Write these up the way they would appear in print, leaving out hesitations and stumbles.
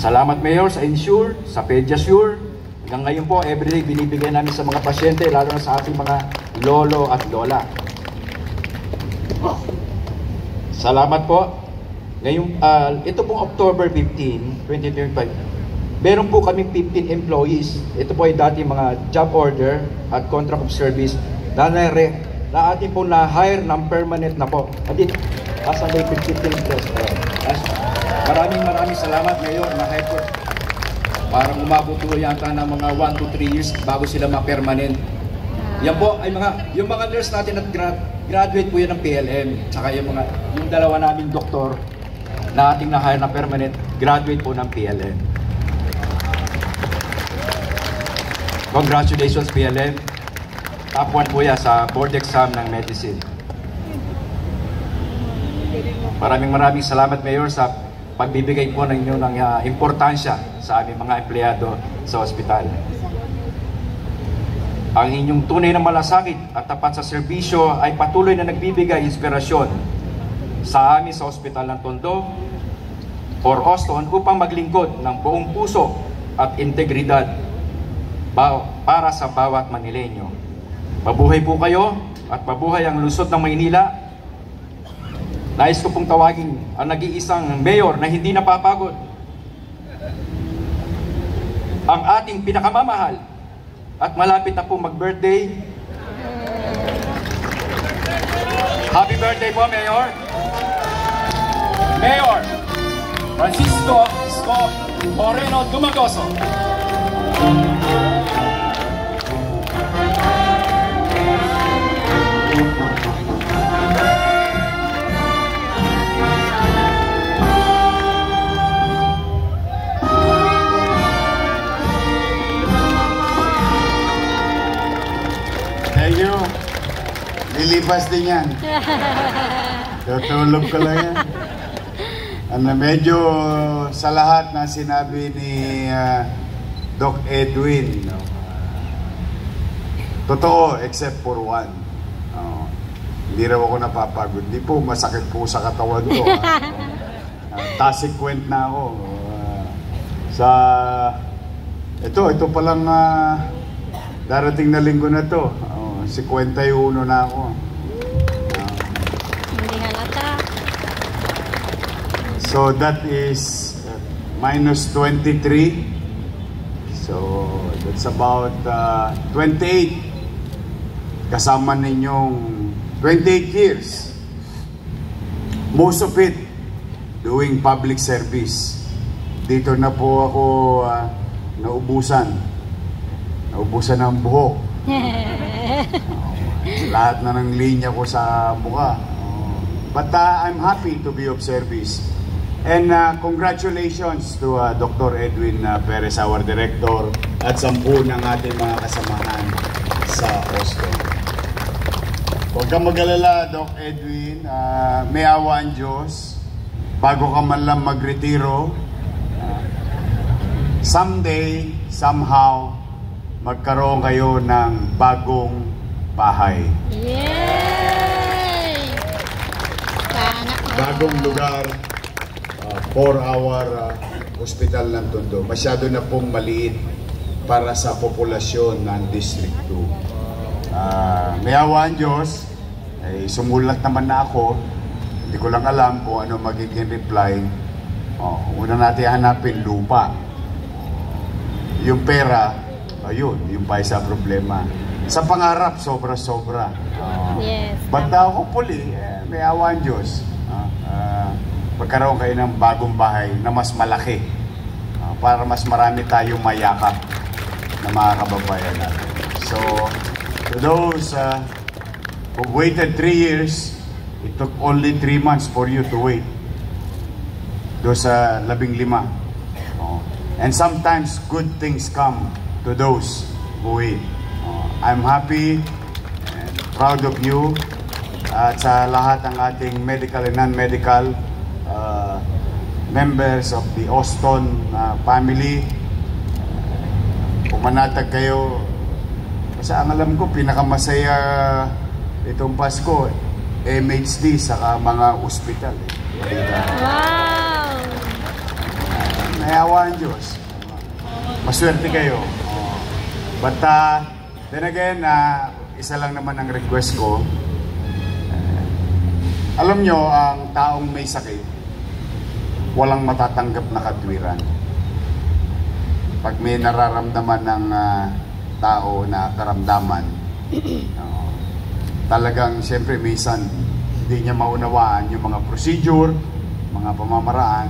Salamat Mayor sa Ensure, sa Pediasure. Hanggang ngayon po, everyday binibigay namin sa mga pasyente, lalo na sa ating mga lolo at lola. Salamat po. Ngayon, ito pong October 15, 2025, meron po kami 15 employees. Ito po ay dati mga job order at contract of service na ating po na-hire ng permanent na po. At as a 15 plus. Maraming salamat ngayon na hire po. Parang umabot po yata ng mga 1 to 3 years bago sila ma-permanent. Yan po ay yung mga nurse natin at graduate po yan ng PLM. Tsaka yung dalawa naming doktor na ating na-hire na permanent, graduate po ng PLM. Congratulations PLM. Top 1 po yan sa board exam ng medicine. Maraming salamat Mayor sa pagbibigay po ninyo ng importansya sa aming mga empleyado sa ospital. Ang inyong tunay na malasakit at tapat sa serbisyo ay patuloy na nagbibigay inspirasyon sa amin sa Ospital ng Tondo or Auston upang maglingkod ng buong puso at integridad para sa bawat Manileño. Mabuhay po kayo at mabuhay ang lungsod ng Maynila. Nais ko pong tawagin ang nag-iisang mayor na hindi napapagod. Ang ating pinakamamahal at malapit na po mag-birthday. Happy birthday po, Mayor! Mayor Francisco Moreno Dumagoso. Thank you. Lilipas din yan. Tutulog ko lang yan. Medyo sa lahat na sinabi ni Doc Edwin, totoo except for one. Hindi raw ako napapagod. Hindi po, masakit po sa katawan ko. Tasikwent na ako. Ito palang darating na linggo na to. 51 na ako. Hindi halata. So that is minus 23. So that's about 28. Kasama ninyong 28 years. Most of it doing public service. Dito na po ako naubusan ng buhok. Lahat na ng linya ko sa mukha. But I'm happy to be of service. And congratulations to Dr. Edwin Perez, our director, at 10 ng ating mga kasamahan sa Auston. Huwag kang mag-alala, Doc Edwin. May awa ang Diyos. Bago ka man lang magretiro, someday, somehow, magkaroon kayo ng bagong bahay. Yay! Bagong lugar for our hospital ng Tondo. Masyado na pong maliit para sa populasyon ng District 2. May awa ang Diyos. Sumulat naman na ako. Hindi ko lang alam kung ano magiging reply. Una natin hanapin lupa. Yung pera, ayun, yung pa isa problema. Sa pangarap, sobra-sobra. Yes. But hopefully, may awa ang Diyos. Magkaroon kayo ng bagong bahay na mas malaki. Para mas marami tayong mayakap na mga kababayan natin. So, to those who waited 3 years, it took only 3 months for you to wait. Those 15. And sometimes good things come to those who wait. I'm happy and proud of you at sa lahat ng ating medical and non-medical members of the Auston family. Pumanatag kayo. Kasi ang alam ko, pinakamasaya itong Pasko, MHD saka mga ospital. Wow! may awa ang Diyos. Maswerte kayo. But then again, isa lang naman ang request ko. Alam nyo, ang taong may sakit, walang matatanggap na katwiran. Pag may nararamdaman ng tao na karamdaman, talagang siyempre minsan hindi niya maunawaan yung mga procedure, mga pamamaraan.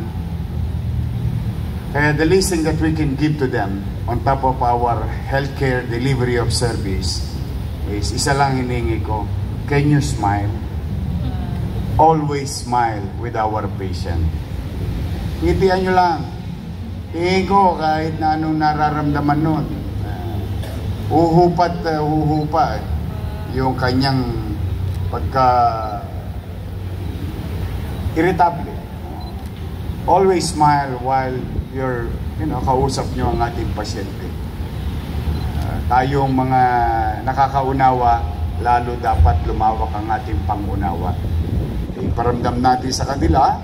Kaya the least thing that we can give to them on top of our healthcare delivery of service is isa lang hiningi ko, can you smile? Always smile with our patient. Ngitian nyo lang. Tingin ko kahit na anong nararamdaman nun. Uhupa yung kanyang pagka irritable. Always smile while you're, kausap nyo ang ating pasyente. Tayong mga nakakaunawa, lalo dapat lumawak ang ating pangunawa. Iparamdam natin sa kanila,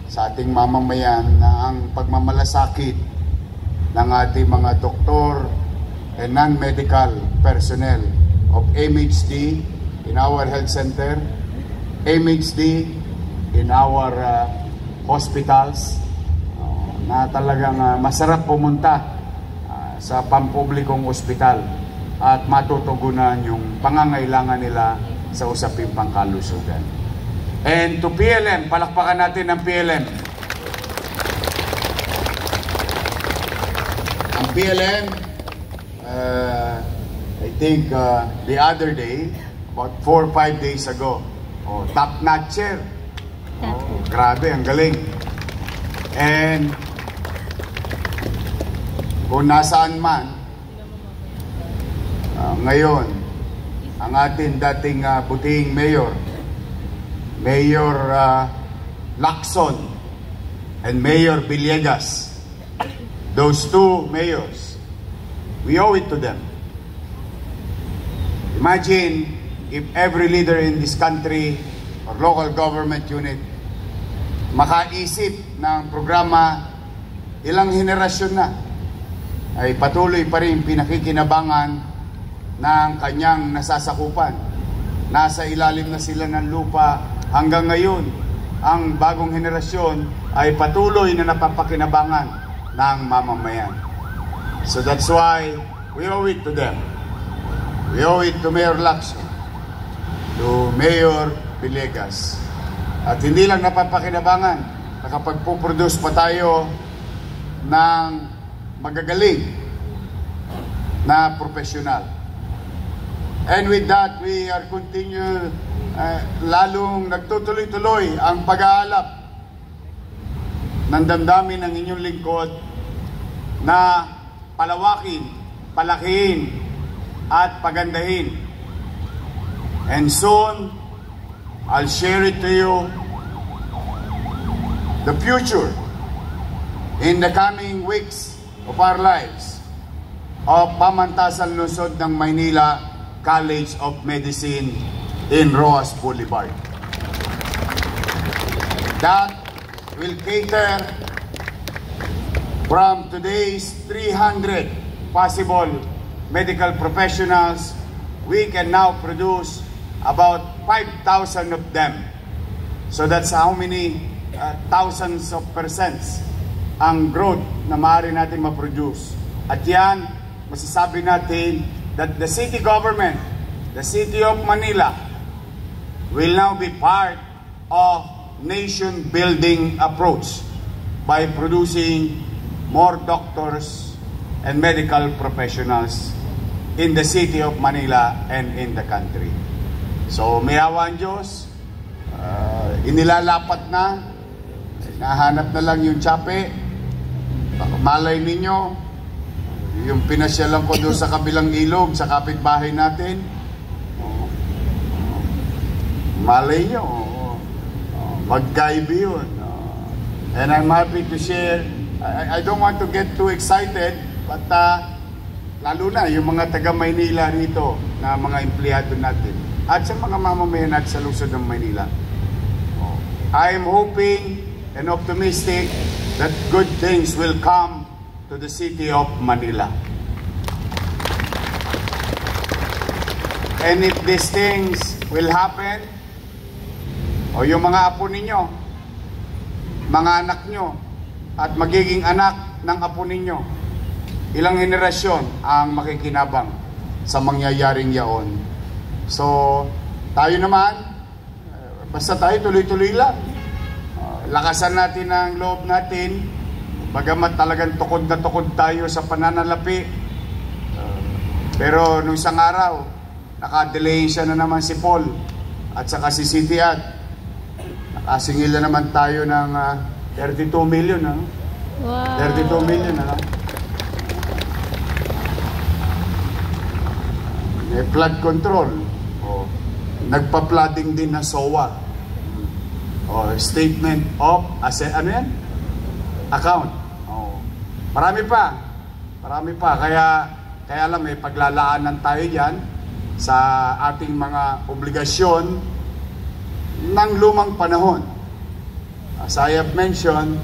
sa ating mamamayan, na ang pagmamalasakit ng ating mga doktor and non-medical personnel of MHD in our health center, MHD in our hospitals, na talagang masarap pumunta sa pampublikong ospital at matutugunan yung pangangailangan nila sa usaping pangkalusugan. And to PLM, palakpakan natin ang PLM. Ang PLM, I think the other day, about 4 or 5 days ago, top-notcher. Grabe, ang galing. And kung nasaan man, ngayon, ang ating dating butihing mayor, Mayor Lacson and Mayor Villegas, those two mayors, we owe it to them. Imagine if every leader in this country or local government unit makaisip ng programa, ilang henerasyon na ay patuloy pa rin pinakikinabangan ng kanyang nasasakupan. Nasa ilalim na sila ng lupa hanggang ngayon. Ang bagong henerasyon ay patuloy na napapakinabangan ng mamamayan. So that's why we owe it to them. We owe it to Mayor Lacson, to Mayor Villegas. At hindi lang napapakinabangan, nakapagpuproduce pa tayo ng magagaling na profesional. And with that, we are lalong nagtutuloy-tuloy ang pag-aalap ng damdamin ng inyong lingkod na palawakin, palakihin, at pagandahin. And soon, I'll share it to you, the future in the coming weeks of our lives of Pamantasan Lungsod ng Maynila College of Medicine in Roas Boulevard. That will cater from today's 300 possible medical professionals. We can now produce about 5,000 of them. So that's how many thousands of percents ang growth na maaari natin ma-produce. At yan, masasabi natin that the city government, the city of Manila, will now be part of nation-building approach by producing more doctors and medical professionals in the city of Manila and in the country. So, may awa ang Diyos, inilalapat na, nahanap na lang yung tsape. Malay ninyo, yung pinasyalan ko doon sa kabilang ilog, sa kapitbahay natin, malay nyo, magkaibi yun. And I'm happy to share. I don't want to get too excited, but lalo na yung mga taga Maynila rito na mga empleyado natin at sa mga mamamayan natin sa lungsod ng Maynila. I am hoping and optimistic that good things will come to the city of Manila. And if these things will happen, o yung mga apo ninyo, mga anak nyo, at magiging anak ng apo ninyo, ilang henerasyon ang makikinabang sa mangyayaring yaon. So, tayo naman, basta tayo tuloy-tuloy lang. Lakasan natin ang loob natin, bagamat talagang tukod na tukod tayo sa pananalapi. Pero nung isang araw, naka-delay siya na naman si Paul at saka si Citiad. Nakasingil na naman tayo ng 32 million. Ano? Wow. 32 million. Ano? May flood control. O, nagpa-flooding din na SOA. O, statement of ano yan? Account. O, marami pa. Marami pa. Kaya lang may paglalaanan tayo yan sa ating mga obligasyon ng lumang panahon. As I have mentioned,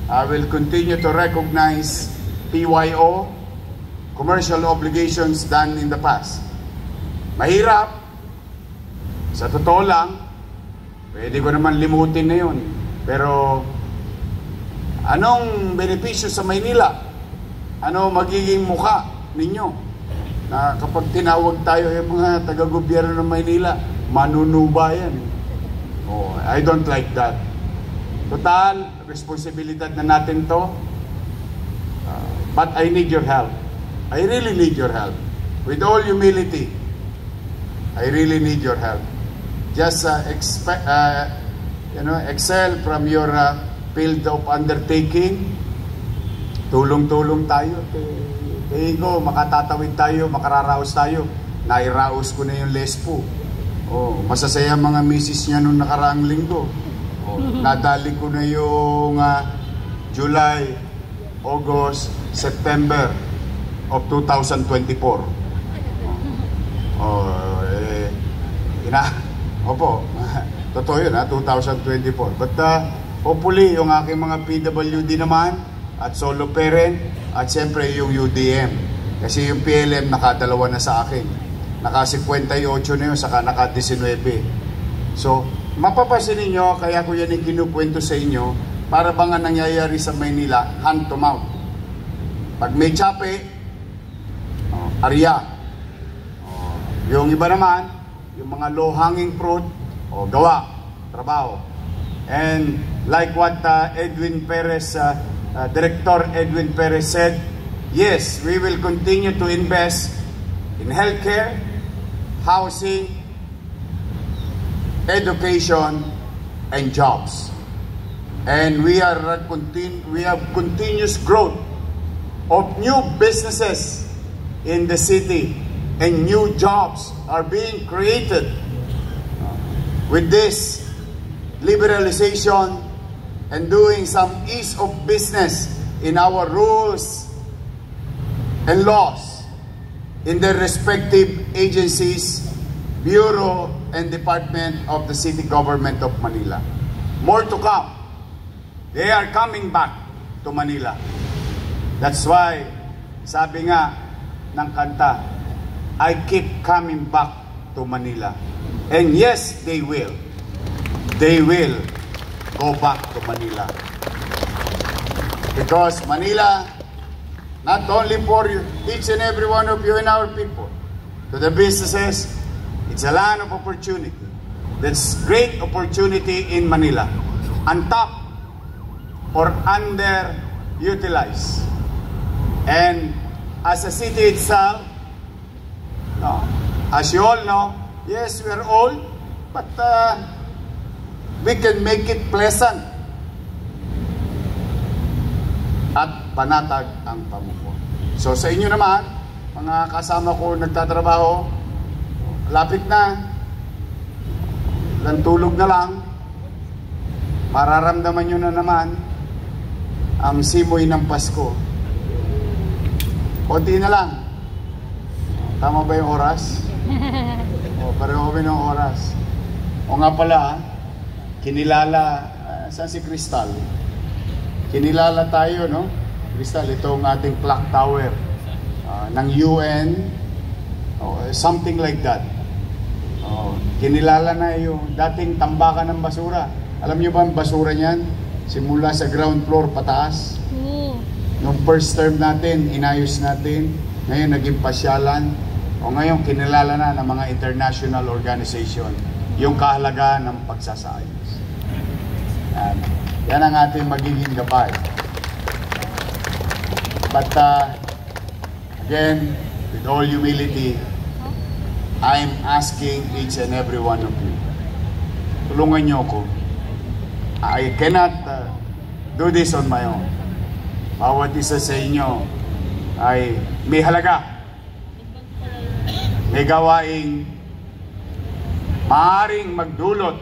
I will continue to recognize PYO, commercial obligations done in the past. Mahirap. Sa totoo lang, pwede ko naman limutin na yun. Pero, anong benepisyo sa Maynila? Ano magiging mukha ninyo? Na kapag tinawag tayo yung mga taga-gobyerno ng Maynila, manunuba yan. Oh, I don't like that. Total, responsibilidad na natin to. But I need your help. I really need your help. With all humility, I really need your help. Just excel from your field of undertaking. Tulong-tulong tayo. Ego, makatatawid tayo, makararaos tayo. Nairaos ko na yung Lespo. Oh, masasaya mga misis niya nung nakaraang linggo. Oh, nadali ko na yung July, August, September of 2024. Opo, totoo yun 2024. But hopefully, yung aking mga PWD naman, at solo parent, at siyempre yung UDM. Kasi yung PLM nakadalawa na sa akin. Naka-58 na yun, saka naka-19. So, mapapasin ninyo, kaya ko yan yung kinukwento sa inyo, para bang ang nangyayari sa Maynila, hand to mouth. Pag may tsape, arya. Yung iba naman, yung mga low-hanging fruit, gawa, trabaho. And like what Edwin Perez, Director Edwin Perez said, yes, we will continue to invest in healthcare, housing, education, and jobs. And we have continuous growth of new businesses in the city, and new jobs are being created with this liberalization and doing some ease of business in our rules and laws in their respective agencies, bureau, and department of the city government of Manila. More to come. They are coming back to Manila. That's why, sabi nga ng kanta, I keep coming back to Manila. And yes, they will. They will go back to Manila. Because Manila, not only for you, each and every one of you and our people, to the businesses, it's a land of opportunity. That's great opportunity in Manila. Untapped or underutilized. And as a city itself, as you all know, yes, we are old, but we can make it pleasant at panatag ang pamuko. So sa inyo naman, mga kasama ko nagtatrabaho, lapit na, tulog na lang, mararamdaman nyo na naman ang simoy ng Pasko. Konti na lang. Tama ba yung oras? Pareho kami ng oras. O nga pala, kinilala, saan si Crystal? kinilala tayo, no? Crystal, itong ating clock tower ng UN, something like that. Kinilala na yung dating tambakan ng basura. Alam niyo ba ang basura niyan? Simula sa ground floor pataas. Nung first term natin, inayos natin. Ngayon naging pasyalan. O ngayon kinilala na ng mga international organization yung kahalagahan ng pagsasayos. Yan ang ating magiging gabay. But again, with all humility, I'm asking each and every one of you, tulungan niyo ako. I cannot do this on my own. Bawat isa sa inyo ay may halaga, may gawaing maaaring magdulot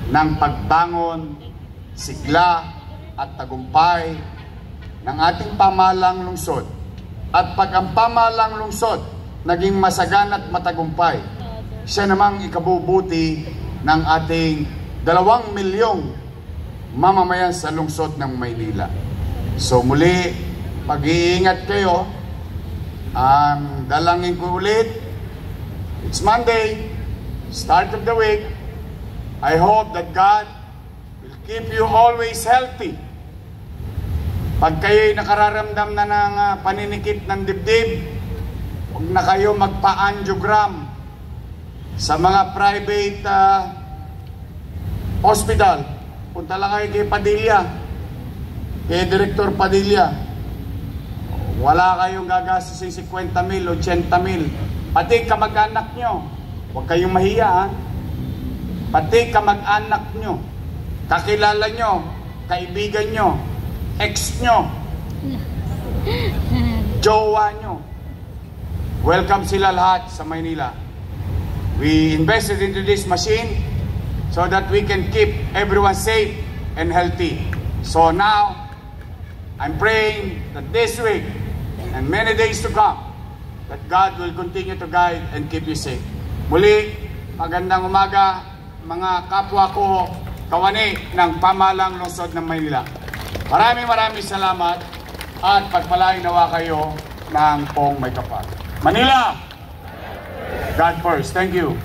ng pagbangon, sigla at tagumpay ng ating pamahalang lungsod. At pag ang pamahalang lungsod naging masagan at matagumpay, siya namang ikabubuti ng ating 2 milyong mamamayan sa lungsod ng Maynila. So muli, mag-iingat kayo. Ang dalangin ko ulit, it's Monday, start of the week. I hope that God will keep you always healthy. Pag kayo'y nakararamdam na ng paninikip ng dibdib, huwag na kayo magpa-angiogram sa mga private hospital. Punta lang kayo kay Padilla, kay Director Padilla. Wala kayong gagastusin 50,000, 80,000. Pati kamag-anak nyo, huwag kayong mahiya, ha? Pati kamag-anak nyo, kakilala nyo, kaibigan nyo, ex nyo, jowa nyo, welcome sila lahat sa Maynila. We invested into this machine so that we can keep everyone safe and healthy. So now, I'm praying that this week and many days to come, that God will continue to guide and keep you safe. Muli, magandang umaga mga kapwa ko, kawani ng pamahalang lungsod ng Maynila. Maraming salamat at pagpalain nawa kayo ng Pong May Kapal. Manila, God first. Thank you.